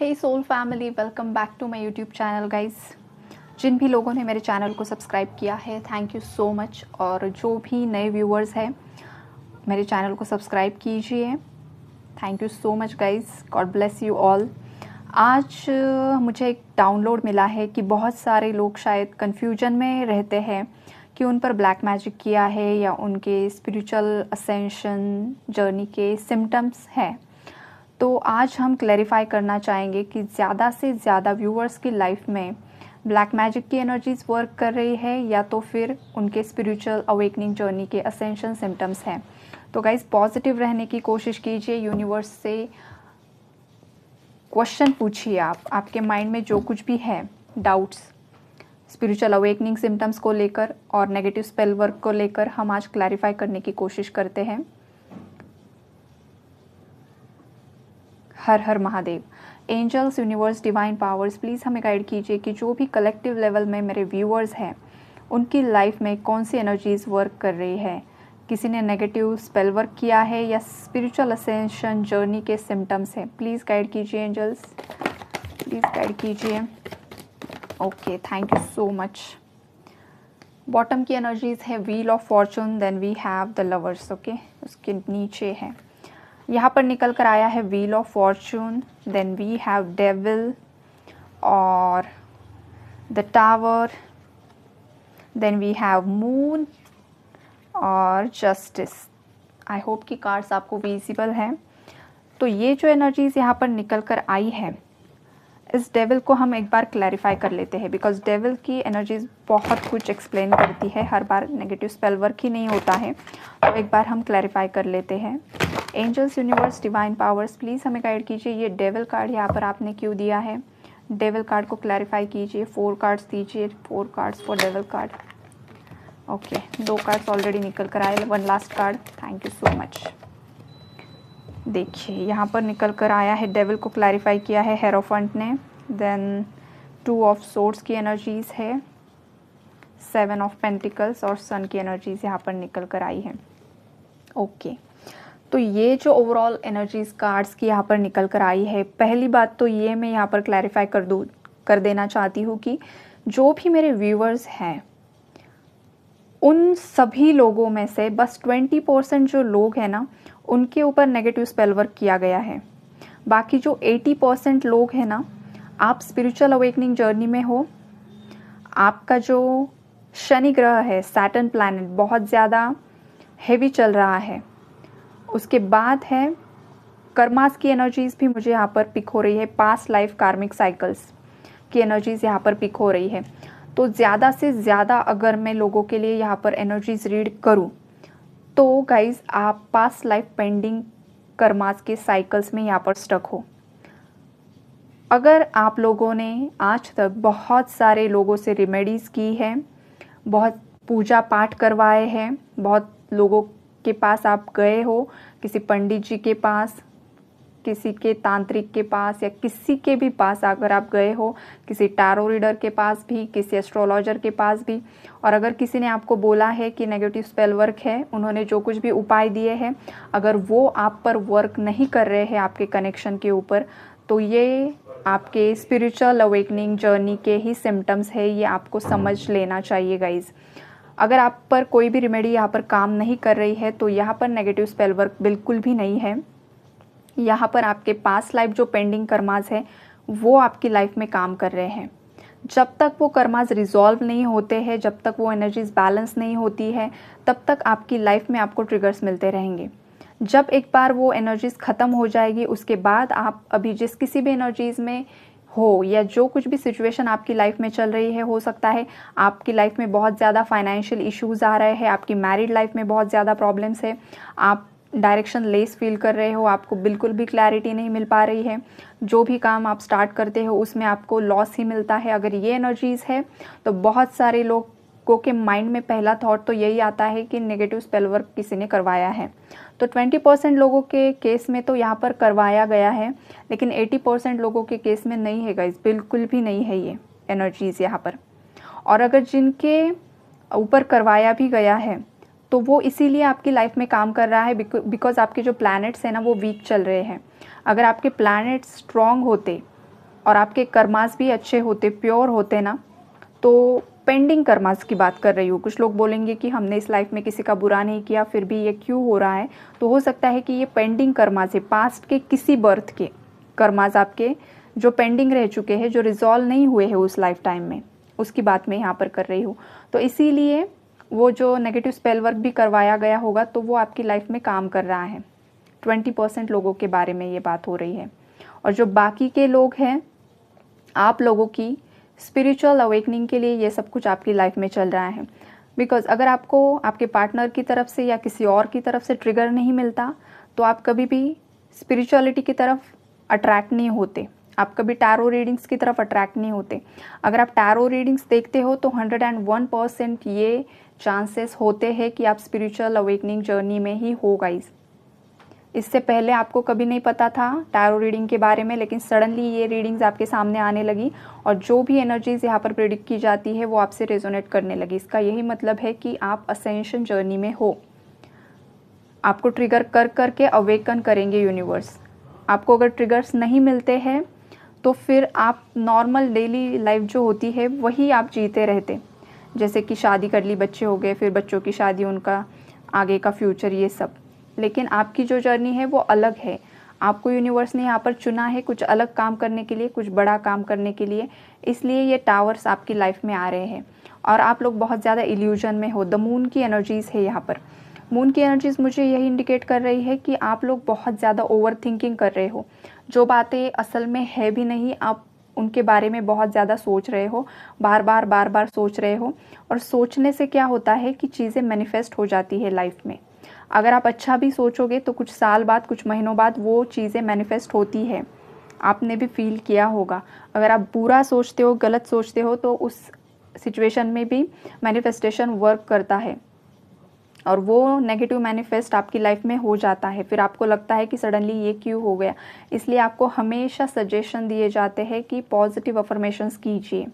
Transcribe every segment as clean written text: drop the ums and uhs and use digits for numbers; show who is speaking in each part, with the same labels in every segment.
Speaker 1: Hey soul family, welcome back to my YouTube channel guys. जिन भी लोगों ने मेरे चैनल को सब्सक्राइब किया है, थैंक यू सो मच। और जो भी नए व्यूअर्स हैं, मेरे चैनल को सब्सक्राइब कीजिए। Thank you so much guys, God bless you all. आज मुझे एक डाउनलोड मिला है कि बहुत सारे लोग शायद कन्फ्यूजन में रहते हैं कि उन पर ब्लैक मैजिक किया है या उनके स्पिरिचुअल असेंशन जर्नी के सिम्टम्स हैं। तो आज हम क्लैरिफाई करना चाहेंगे कि ज़्यादा से ज़्यादा व्यूअर्स की लाइफ में ब्लैक मैजिक की एनर्जीज वर्क कर रही है या तो फिर उनके स्पिरिचुअल अवेकनिंग जर्नी के असेंशन सिम्टम्स हैं। तो गाइज पॉजिटिव रहने की कोशिश कीजिए। यूनिवर्स से क्वेश्चन पूछिए, आपके माइंड में जो कुछ भी है डाउट्स स्पिरिचुअल अवेकनिंग सिम्टम्स को लेकर और नेगेटिव स्पेल वर्क को लेकर हम आज क्लैरिफाई करने की कोशिश करते हैं। हर हर Mahadev. Angels, universe, divine powers, please हमें गाइड कीजिए कि जो भी कलेक्टिव लेवल में मेरे व्यूअर्स हैं उनकी लाइफ में कौन सी एनर्जीज वर्क कर रही है। किसी ने नेगेटिव स्पेल वर्क किया है या स्पिरिचुअल असेंशन जर्नी के सिम्टम्स हैं। प्लीज़ गाइड कीजिए एंजल्स, प्लीज़ गाइड कीजिए। Okay, thank you so much. Bottom की एनर्जीज है wheel of fortune, then we have the lovers. Okay, उसके नीचे है, यहाँ पर निकल कर आया है wheel of fortune, then we have devil और the tower, then we have moon और जस्टिस। आई होप कि कार्ड्स आपको विजिबल हैं। तो ये जो एनर्जीज यहाँ पर निकल कर आई है, इस डेविल को हम एक बार क्लैरिफाई कर लेते हैं, बिकॉज डेविल की एनर्जीज बहुत कुछ एक्सप्लेन करती है। हर बार नेगेटिव स्पेल वर्क ही नहीं होता है, तो एक बार हम क्लैरिफाई कर लेते हैं। Angels, universe, divine powers, please हमें गाइड कीजिए। ये डेविल कार्ड यहाँ पर आपने क्यों दिया है? डेविल कार्ड को क्लैरिफाई कीजिए। 4 कार्ड्स दीजिए, 4 cards for devil card. Okay, 2 cards already निकल कर आए, 1 last card. Thank you so much. देखिए यहाँ पर निकल कर आया है, डेविल को क्लैरिफाई किया है हेरोफेंट ने। देन 2 ऑफ सोर्ड्स की एनर्जीज है, 7 ऑफ पेंटिकल्स और सन की एनर्जीज यहाँ पर निकल कर आई है। ओके, तो ये जो ओवरऑल एनर्जीज कार्ड्स की यहाँ पर निकल कर आई है, पहली बात तो ये मैं यहाँ पर क्लैरिफाई कर देना चाहती हूँ कि जो भी मेरे व्यूअर्स हैं उन सभी लोगों में से बस 20% जो लोग हैं ना, उनके ऊपर नेगेटिव स्पेल वर्क किया गया है। बाकी जो 80% लोग हैं ना, आप स्पिरिचुअल अवेकनिंग जर्नी में हो। आपका जो शनि ग्रह है, सैटर्न प्लैनेट, बहुत ज़्यादा हेवी चल रहा है। उसके बाद है कर्मास की एनर्जीज भी मुझे यहाँ पर पिक हो रही है। पास्ट लाइफ कार्मिक साइकिल्स की एनर्जीज यहाँ पर पिक हो रही है। तो ज़्यादा से ज़्यादा अगर मैं लोगों के लिए यहाँ पर एनर्जीज रीड करूँ तो गाइज आप पास्ट लाइफ पेंडिंग कर्मास के साइकिल्स में यहाँ पर स्टक हो। अगर आप लोगों ने आज तक बहुत सारे लोगों से रेमेडीज़ की है, बहुत पूजा पाठ करवाए हैं, बहुत लोगों के पास आप गए हो, किसी पंडित जी के पास, किसी के तांत्रिक के पास या किसी के भी पास अगर आप गए हो, किसी टैरो रीडर के पास भी, किसी एस्ट्रोलॉजर के पास भी, और अगर किसी ने आपको बोला है कि नेगेटिव स्पेल वर्क है, उन्होंने जो कुछ भी उपाय दिए हैं, अगर वो आप पर वर्क नहीं कर रहे हैं आपके कनेक्शन के ऊपर, तो ये आपके स्पिरिचुअल अवेकनिंग जर्नी के ही सिम्टम्स है। ये आपको समझ लेना चाहिए गाइज। अगर आप पर कोई भी रेमेडी यहाँ पर काम नहीं कर रही है तो यहाँ पर नेगेटिव स्पेल वर्क बिल्कुल भी नहीं है। यहाँ पर आपके पास्ट लाइफ जो पेंडिंग कर्मास है वो आपकी लाइफ में काम कर रहे हैं। जब तक वो कर्मास रिजॉल्व नहीं होते हैं, जब तक वो एनर्जीज बैलेंस नहीं होती है, तब तक आपकी लाइफ में आपको ट्रिगर्स मिलते रहेंगे। जब एक बार वो एनर्जीज ख़त्म हो जाएगी, उसके बाद आप अभी जिस किसी भी एनर्जीज में हो या जो कुछ भी सिचुएशन आपकी लाइफ में चल रही है, हो सकता है आपकी लाइफ में बहुत ज़्यादा फाइनेंशियल इश्यूज़ आ रहे हैं, आपकी मैरिड लाइफ में बहुत ज़्यादा प्रॉब्लम्स है, आप डायरेक्शन लेस फील कर रहे हो, आपको बिल्कुल भी क्लैरिटी नहीं मिल पा रही है, जो भी काम आप स्टार्ट करते हो उसमें आपको लॉस ही मिलता है। अगर ये एनर्जीज़ है तो बहुत सारे लोगों के माइंड में पहला थॉट तो यही आता है कि नेगेटिव स्पेल वर्क किसी ने करवाया है। तो 20% लोगों के केस में तो यहाँ पर करवाया गया है, लेकिन 80% लोगों के केस में नहीं है गाइस, बिल्कुल भी नहीं है ये एनर्जीज़ यहाँ पर। और अगर जिनके ऊपर करवाया भी गया है तो वो इसीलिए आपकी लाइफ में काम कर रहा है बिकॉज आपके जो प्लैनेट्स हैं ना वो वीक चल रहे हैं। अगर आपके प्लैनेट्स स्ट्रॉन्ग होते और आपके कर्मास भी अच्छे होते, प्योर होते ना, तो पेंडिंग कर्मास की बात कर रही हूँ। कुछ लोग बोलेंगे कि हमने इस लाइफ में किसी का बुरा नहीं किया फिर भी ये क्यों हो रहा है, तो हो सकता है कि ये पेंडिंग कर्मास है, पास्ट के किसी बर्थ के कर्मास आपके जो पेंडिंग रह चुके हैं, जो रिजॉल्व नहीं हुए हैं उस लाइफ टाइम में, उसकी बात मैं यहाँ पर कर रही हूँ। तो इसीलिए वो जो नेगेटिव स्पेल वर्क भी करवाया गया होगा तो वो आपकी लाइफ में काम कर रहा है। 20% लोगों के बारे में ये बात हो रही है। और जो बाकी के लोग हैं, आप लोगों की स्पिरिचुअल अवेकनिंग के लिए ये सब कुछ आपकी लाइफ में चल रहा है। बिकॉज अगर आपको आपके पार्टनर की तरफ से या किसी और की तरफ से ट्रिगर नहीं मिलता तो आप कभी भी स्पिरिचुअलिटी की तरफ अट्रैक्ट नहीं होते, आप कभी टैरो रीडिंग्स की तरफ अट्रैक्ट नहीं होते। अगर आप टैरो रीडिंग्स देखते हो तो 101% ये चांसेस होते हैं कि आप स्पिरिचुअल अवेकनिंग जर्नी में ही हो गाइस। इससे पहले आपको कभी नहीं पता था टैरो रीडिंग के बारे में, लेकिन सडनली ये रीडिंग्स आपके सामने आने लगी और जो भी एनर्जीज यहाँ पर प्रेडिक्ट की जाती है वो आपसे रेजोनेट करने लगी। इसका यही मतलब है कि आप असेंशन जर्नी में हो। आपको ट्रिगर कर करके अवेकन करेंगे यूनिवर्स। आपको अगर ट्रिगर्स नहीं मिलते हैं तो फिर आप नॉर्मल डेली लाइफ जो होती है वही आप जीते रहते, जैसे कि शादी कर ली, बच्चे हो गए, फिर बच्चों की शादी, उनका आगे का फ्यूचर, ये सब। लेकिन आपकी जो जर्नी है वो अलग है। आपको यूनिवर्स ने यहाँ पर चुना है कुछ अलग काम करने के लिए, कुछ बड़ा काम करने के लिए, इसलिए ये टावर्स आपकी लाइफ में आ रहे हैं। और आप लोग बहुत ज़्यादा इल्यूजन में हो। द मून की एनर्जीज़ है यहाँ पर। मून की एनर्जीज़ मुझे यही इंडिकेट कर रही है कि आप लोग बहुत ज़्यादा ओवर थिंकिंग कर रहे हो। जो बातें असल में है भी नहीं, आप उनके बारे में बहुत ज़्यादा सोच रहे हो, बार बार सोच रहे हो। और सोचने से क्या होता है कि चीज़ें मैनिफेस्ट हो जाती है लाइफ में। अगर आप अच्छा भी सोचोगे तो कुछ साल बाद, कुछ महीनों बाद वो चीज़ें मैनिफेस्ट होती है। आपने भी फील किया होगा। अगर आप बुरा सोचते हो, गलत सोचते हो तो उस सिचुएशन में भी मैनिफेस्टेशन वर्क करता है और वो नेगेटिव मैनिफेस्ट आपकी लाइफ में हो जाता है। फिर आपको लगता है कि सडनली ये क्यों हो गया। इसलिए आपको हमेशा सजेशन दिए जाते हैं कि पॉजिटिव अफर्मेशंस कीजिए।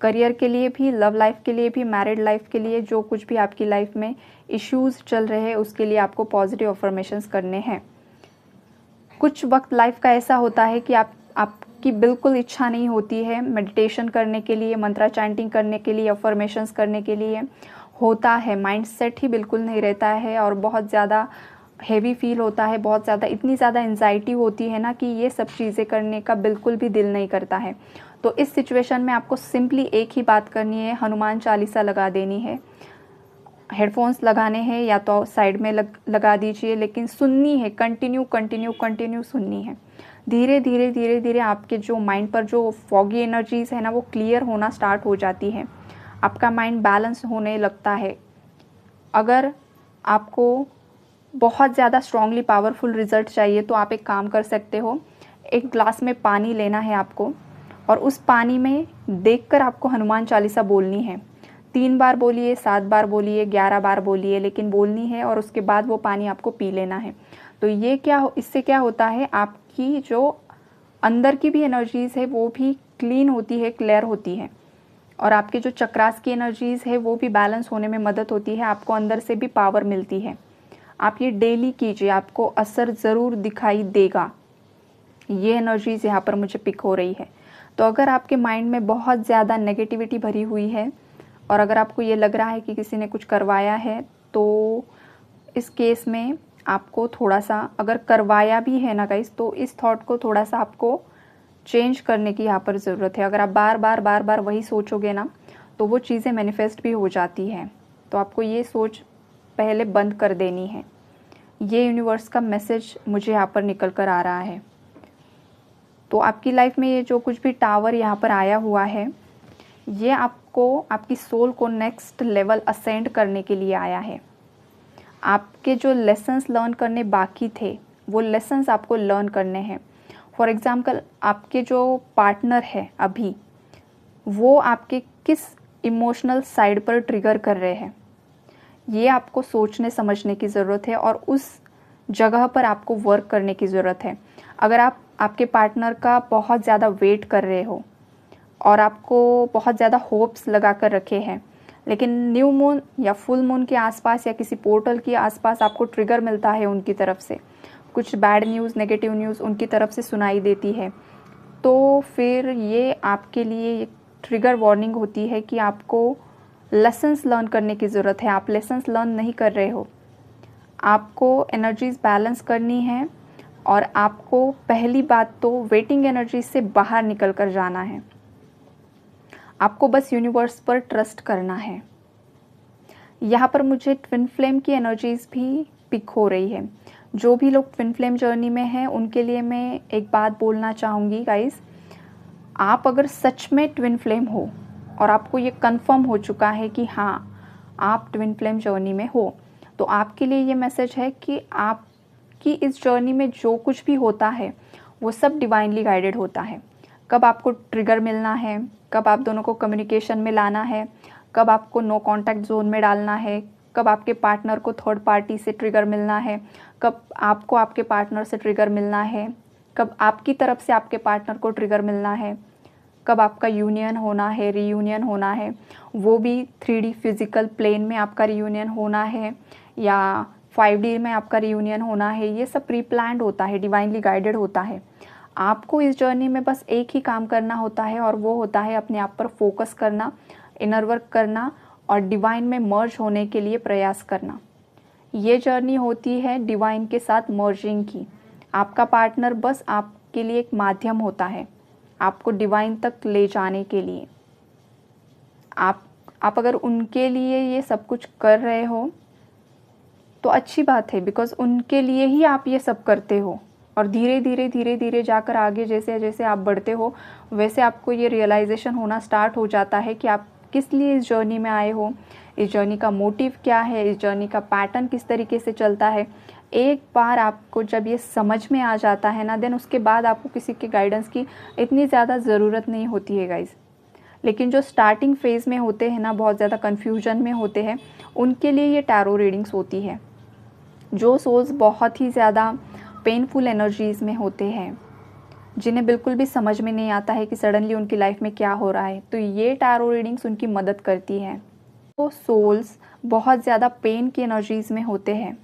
Speaker 1: करियर के लिए भी, लव लाइफ के लिए भी, मैरिड लाइफ के लिए, जो कुछ भी आपकी लाइफ में इश्यूज़ चल रहे हैं उसके लिए आपको पॉजिटिव अफर्मेशंस करने हैं। कुछ वक्त लाइफ का ऐसा होता है कि आपकी बिल्कुल इच्छा नहीं होती है मेडिटेशन करने के लिए, मंत्रा चैंटिंग करने के लिए, अफर्मेशंस करने के लिए। होता है, माइंडसेट ही बिल्कुल नहीं रहता है और बहुत ज़्यादा हेवी फील होता है, बहुत ज़्यादा, इतनी ज़्यादा एंजाइटी होती है ना कि ये सब चीज़ें करने का बिल्कुल भी दिल नहीं करता है। तो इस सिचुएशन में आपको सिंपली एक ही बात करनी है, हनुमान चालीसा लगा देनी है। हेडफोन्स लगाने हैं या तो साइड में लगा दीजिए, लेकिन सुननी है, कंटिन्यू सुननी है। धीरे धीरे आपके जो माइंड पर जो फॉगी एनर्जीज है ना वो क्लियर होना स्टार्ट हो जाती है। आपका माइंड बैलेंस होने लगता है। अगर आपको बहुत ज़्यादा स्ट्रांगली पावरफुल रिजल्ट चाहिए तो आप एक काम कर सकते हो। एक ग्लास में पानी लेना है आपको और उस पानी में देखकर आपको हनुमान चालीसा बोलनी है। 3 बार बोलिए, 7 बार बोलिए, 11 बार बोलिए, लेकिन बोलनी है और उसके बाद वो पानी आपको पी लेना है। तो ये इससे क्या होता है, आपकी जो अंदर की भी एनर्जीज़ है वो भी क्लीन होती है, क्लियर होती है और आपके जो चक्रास की एनर्जीज़ है वो भी बैलेंस होने में मदद होती है। आपको अंदर से भी पावर मिलती है। आप ये डेली कीजिए, आपको असर ज़रूर दिखाई देगा। ये एनर्जीज़ यहाँ पर मुझे पिक हो रही है। तो अगर आपके माइंड में बहुत ज़्यादा नेगेटिविटी भरी हुई है और अगर आपको ये लग रहा है कि किसी ने कुछ करवाया है, तो इस केस में आपको थोड़ा सा, अगर करवाया भी है ना गाइस, तो इस थॉट को थोड़ा सा आपको चेंज करने की यहाँ पर ज़रूरत है। अगर आप बार बार वही सोचोगे ना तो वो चीज़ें मैनिफेस्ट भी हो जाती हैं। तो आपको ये सोच पहले बंद कर देनी है। ये यूनिवर्स का मैसेज मुझे यहाँ पर निकल कर आ रहा है। तो आपकी लाइफ में ये जो कुछ भी टावर यहाँ पर आया हुआ है, ये आपको, आपकी सोल को नेक्स्ट लेवल असेंड करने के लिए आया है। आपके जो लेसन्स लर्न करने बाकी थे वो लेसन्स आपको लर्न करने हैं। फॉर एग्ज़ाम्पल, आपके जो पार्टनर है अभी, वो आपके किस इमोशनल साइड पर ट्रिगर कर रहे हैं, ये आपको सोचने समझने की ज़रूरत है और उस जगह पर आपको वर्क करने की ज़रूरत है। अगर आप आपके पार्टनर का बहुत ज़्यादा वेट कर रहे हो और आपको बहुत ज़्यादा होप्स लगा कर रखे हैं, लेकिन न्यू मून या फुल मून के आसपास या किसी पोर्टल के आसपास आपको ट्रिगर मिलता है उनकी तरफ से, कुछ बैड न्यूज़, नेगेटिव न्यूज़ उनकी तरफ से सुनाई देती है, तो फिर ये आपके लिए एक ट्रिगर वार्निंग होती है कि आपको लेसन्स लर्न करने की ज़रूरत है। आप लेसन्स लर्न नहीं कर रहे हो। आपको एनर्जीज़ बैलेंस करनी है और आपको पहली बात तो वेटिंग एनर्जीज से बाहर निकल कर जाना है। आपको बस यूनिवर्स पर ट्रस्ट करना है। यहाँ पर मुझे ट्विन फ्लेम की एनर्जीज़ भी पिक हो रही है। जो भी लोग ट्विन फ्लेम जर्नी में हैं उनके लिए मैं एक बात बोलना चाहूँगी गाइस, आप अगर सच में ट्विन फ्लेम हो और आपको ये कंफर्म हो चुका है कि हाँ आप ट्विन फ्लेम जर्नी में हो, तो आपके लिए ये मैसेज है कि आपकी इस जर्नी में जो कुछ भी होता है वो सब डिवाइनली गाइडेड होता है। कब आपको ट्रिगर मिलना है, कब आप दोनों को कम्युनिकेशन में लाना है, कब आपको नो कॉन्टैक्ट जोन में डालना है, कब आपके पार्टनर को थर्ड पार्टी से ट्रिगर मिलना है, कब आपको आपके पार्टनर से ट्रिगर मिलना है, कब आपकी तरफ से आपके पार्टनर को ट्रिगर मिलना है, कब आपका यूनियन होना है, रीयूनियन होना है, वो भी 3D फिजिकल प्लेन में आपका रीयूनियन होना है या 5D में आपका रीयूनियन होना है। ये सब प्री प्लान्ड होता है, डिवाइनली गाइडेड होता है। आपको इस जर्नी में बस एक ही काम करना होता है और वो होता है अपने आप पर फोकस करना, इनर वर्क करना और डिवाइन में मर्ज होने के लिए प्रयास करना। ये जर्नी होती है डिवाइन के साथ मर्जिंग की। आपका पार्टनर बस आपके लिए एक माध्यम होता है आपको डिवाइन तक ले जाने के लिए। आप अगर उनके लिए ये सब कुछ कर रहे हो तो अच्छी बात है, बिकॉज उनके लिए ही आप ये सब करते हो। और धीरे धीरे जाकर आगे जैसे जैसे आप बढ़ते हो वैसे आपको ये रियलाइजेशन होना स्टार्ट हो जाता है कि आप किस लिए इस जर्नी में आए हो, इस जर्नी का मोटिव क्या है, इस जर्नी का पैटर्न किस तरीके से चलता है। एक बार आपको जब ये समझ में आ जाता है ना, देन उसके बाद आपको किसी के गाइडेंस की इतनी ज़्यादा ज़रूरत नहीं होती है गाइज। लेकिन जो स्टार्टिंग फेज़ में होते हैं ना, बहुत ज़्यादा कन्फ्यूजन में होते हैं, उनके लिए ये टैरो रीडिंग्स होती है। जो सोल्स बहुत ही ज़्यादा पेनफुल एनर्जीज़ में होते हैं, जिन्हें बिल्कुल भी समझ में नहीं आता है कि सडनली उनकी लाइफ में क्या हो रहा है, तो ये टैरो रीडिंग्स उनकी मदद करती है। तो सोल्स बहुत ज़्यादा पेन की एनर्जीज़ में होते हैं,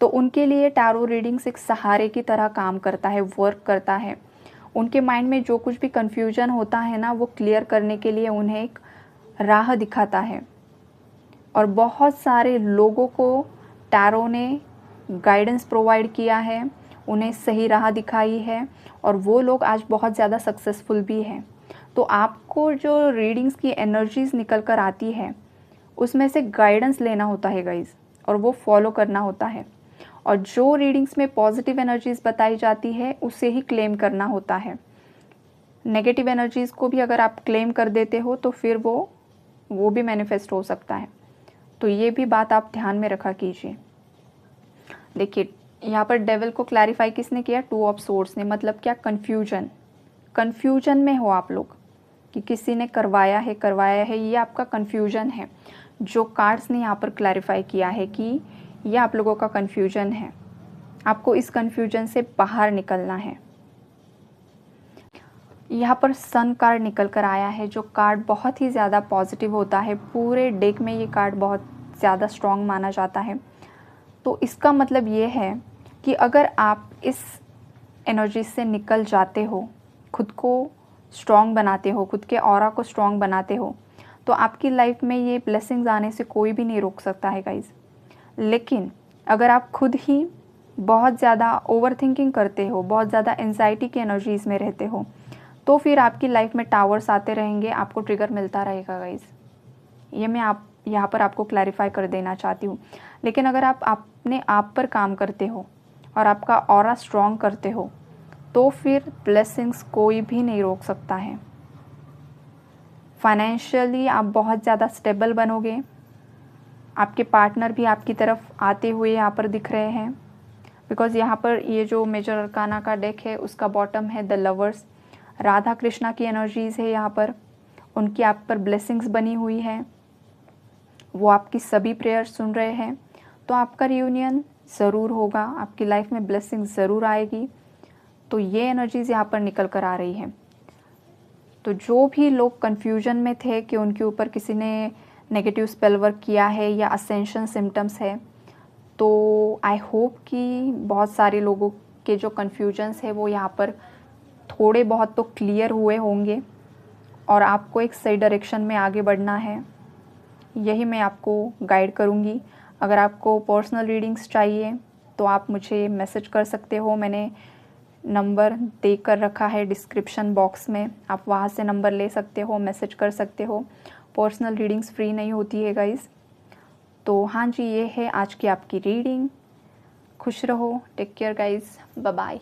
Speaker 1: तो उनके लिए टैरो रीडिंग्स एक सहारे की तरह काम करता है, वर्क करता है। उनके माइंड में जो कुछ भी कन्फ्यूजन होता है ना, वो क्लियर करने के लिए उन्हें एक राह दिखाता है। और बहुत सारे लोगों को टैरो ने गाइडेंस प्रोवाइड किया है, उन्हें सही राह दिखाई है और वो लोग आज बहुत ज़्यादा सक्सेसफुल भी हैं। तो आपको जो रीडिंग्स की एनर्जीज़ निकल कर आती है उसमें से गाइडेंस लेना होता है गाइज, और वो फॉलो करना होता है। और जो रीडिंग्स में पॉजिटिव एनर्जीज़ बताई जाती है उसे ही क्लेम करना होता है। नेगेटिव एनर्जीज़ को भी अगर आप क्लेम कर देते हो तो फिर वो भी मैनिफेस्ट हो सकता है। तो ये भी बात आप ध्यान में रखा कीजिए। देखिए यहाँ पर डेविल को क्लैरिफाई किसने किया, 2 ऑफ सोर्ड्स ने। मतलब क्या, कन्फ्यूजन में हो आप लोग कि किसी ने करवाया है, ये आपका कन्फ्यूजन है। जो कार्ड्स ने यहाँ पर क्लैरिफाई किया है कि ये आप लोगों का कन्फ्यूजन है, आपको इस कन्फ्यूजन से बाहर निकलना है। यहाँ पर सन कार्ड निकल कर आया है, जो कार्ड बहुत ही ज़्यादा पॉजिटिव होता है। पूरे डेक में ये कार्ड बहुत ज़्यादा स्ट्रॉन्ग माना जाता है। तो इसका मतलब ये है कि अगर आप इस एनर्जी से निकल जाते हो, खुद को स्ट्रॉन्ग बनाते हो, खुद के ऑरा को स्ट्रॉन्ग बनाते हो, तो आपकी लाइफ में ये ब्लेसिंग्स आने से कोई भी नहीं रोक सकता है गाइज। लेकिन अगर आप खुद ही बहुत ज़्यादा ओवरथिंकिंग करते हो, बहुत ज़्यादा एंजाइटी की एनर्जीज़ में रहते हो, तो फिर आपकी लाइफ में टावर्स आते रहेंगे, आपको ट्रिगर मिलता रहेगा गाइज। ये मैं यहाँ पर आपको क्लैरिफाई कर देना चाहती हूँ। लेकिन अगर आप अपने आप पर काम करते हो और आपका ऑरा स्ट्रॉन्ग करते हो, तो फिर ब्लेसिंग्स कोई भी नहीं रोक सकता है। फाइनेंशियली आप बहुत ज़्यादा स्टेबल बनोगे। आपके पार्टनर भी आपकी तरफ आते हुए यहाँ पर दिख रहे हैं, बिकॉज़ यहाँ पर ये जो मेजर अरकाना का डेक है उसका बॉटम है द लवर्स। राधा कृष्णा की एनर्जीज़ है यहाँ पर, उनकी आप पर ब्लेसिंग्स बनी हुई है, वो आपकी सभी प्रेयर्स सुन रहे हैं। तो आपका रियूनियन ज़रूर होगा, आपकी लाइफ में ब्लेसिंग ज़रूर आएगी। तो ये एनर्जीज़ यहाँ पर निकल कर आ रही है। तो जो भी लोग कन्फ्यूजन में थे कि उनके ऊपर किसी ने नेगेटिव स्पेल वर्क किया है या असेंशन सिम्टम्स है, तो आई होप कि बहुत सारे लोगों के जो कन्फ्यूजन्स है वो यहाँ पर थोड़े बहुत तो क्लियर हुए होंगे और आपको एक सही डायरेक्शन में आगे बढ़ना है, यही मैं आपको गाइड करूँगी। अगर आपको पर्सनल रीडिंग्स चाहिए तो आप मुझे मैसेज कर सकते हो, मैंने नंबर दे कर रखा है डिस्क्रिप्शन बॉक्स में, आप वहाँ से नंबर ले सकते हो, मैसेज कर सकते हो। पर्सनल रीडिंग्स फ्री नहीं होती है गाइस। तो हाँ जी, ये है आज की आपकी रीडिंग। खुश रहो, take care guys, bye bye.